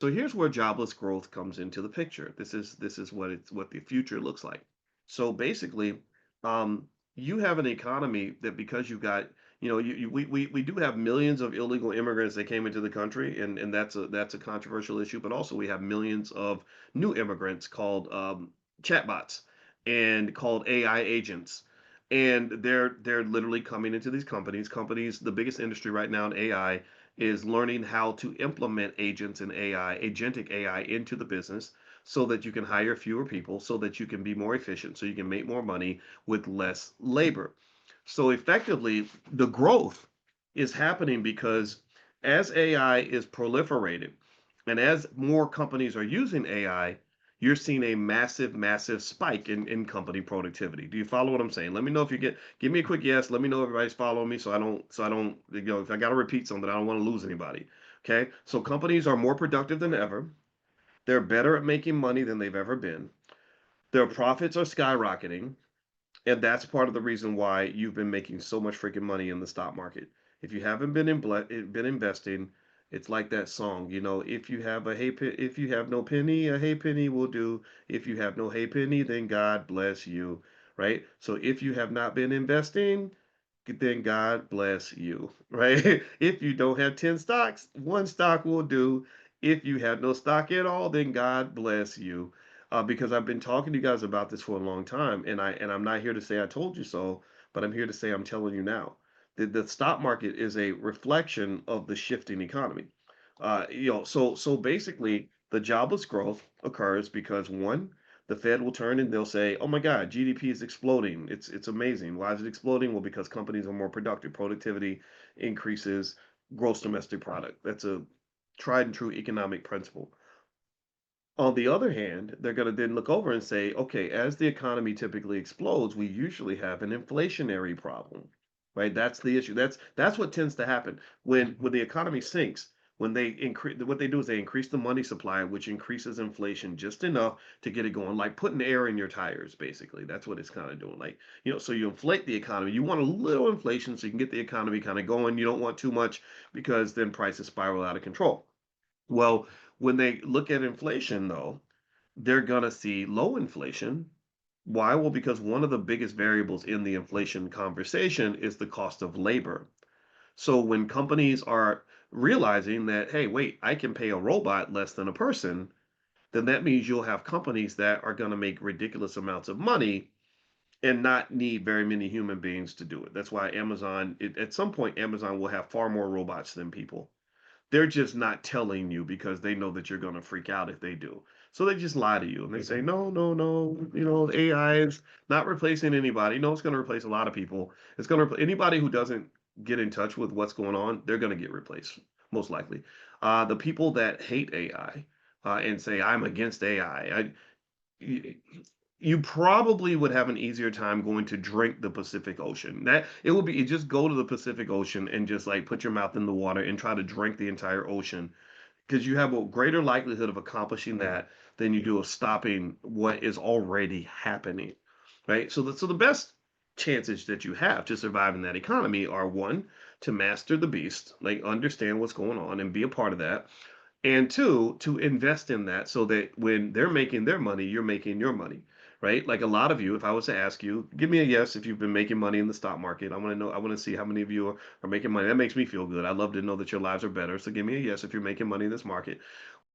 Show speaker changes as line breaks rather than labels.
So here's where jobless growth comes into the picture. This is what the future looks like. So basically, um, you have an economy that because you've got we do have millions of illegal immigrants that came into the country, and that's a controversial issue. But also we have millions of new immigrants called chatbots and called AI agents. And they're literally coming into these companies. Companies, the biggest industry right now in AI is learning how to implement agents and AI, agentic AI into the business so that you can hire fewer people, so that you can be more efficient, so you can make more money with less labor. So effectively, the growth is happening because as AI is proliferated and as more companies are using AI, you're seeing a massive, massive spike in company productivity. Do you follow what I'm saying? Let me know if you give me a quick yes. Let me know everybody's following me so I don't if I gotta repeat something, I don't want to lose anybody. Okay. So companies are more productive than ever. They're better at making money than they've ever been. Their profits are skyrocketing. And that's part of the reason why you've been making so much freaking money in the stock market. If you haven't been investing, it's like that song, if you have no penny, a hay penny will do. If you have no hay penny, then God bless you, right? So if you have not been investing, then God bless you, right? If you don't have 10 stocks, one stock will do. If you have no stock at all, then God bless you. Because I've been talking to you guys about this for a long time, and I'm not here to say I told you so, but I'm here to say I'm telling you now. The stock market is a reflection of the shifting economy. So basically, the jobless growth occurs because one, the Fed will turn and they'll say, "Oh my God, GDP is exploding. It's amazing. Why is it exploding? Well, because companies are more productive. Productivity increases gross domestic product. That's a tried and true economic principle." On the other hand, they're going to then look over and say, "Okay, as the economy typically explodes, we usually have an inflationary problem." Right? That's the issue. That's what tends to happen when the economy sinks. When they increase, what they do is they increase the money supply, which increases inflation just enough to get it going, like putting air in your tires, basically. That's what it's kind of doing. Like, so you inflate the economy. You want a little inflation so you can get the economy kind of going. You don't want too much because then prices spiral out of control. Well, when they look at inflation, though, they're going to see low inflation. Why? Well, because one of the biggest variables in the inflation conversation is the cost of labor. So when companies are realizing that, hey, wait, I can pay a robot less than a person, then that means you'll have companies that are going to make ridiculous amounts of money and not need very many human beings to do it. That's why at some point, Amazon will have far more robots than people. They're just not telling you because they know that you're going to freak out if they do. So they just lie to you and they say, no, no, no, AI is not replacing anybody. No, it's going to replace a lot of people. It's going to anybody who doesn't get in touch with what's going on, they're going to get replaced, most likely. The people that hate AI and say, I'm against AI, you probably would have an easier time going to drink the Pacific Ocean. That it would be you just go to the Pacific Ocean and just like put your mouth in the water and try to drink the entire ocean because you have a greater likelihood of accomplishing that than you do of stopping what is already happening. Right? So the best chances that you have to survive in that economy are one, to master the beast, like understand what's going on and be a part of that, and two, to invest in that so that when they're making their money, you're making your money, right? Like a lot of you, if I was to ask you, give me a yes if you've been making money in the stock market. I want to know, I want to see how many of you are making money. That makes me feel good. I love to know that your lives are better. So give me a yes if you're making money in this market.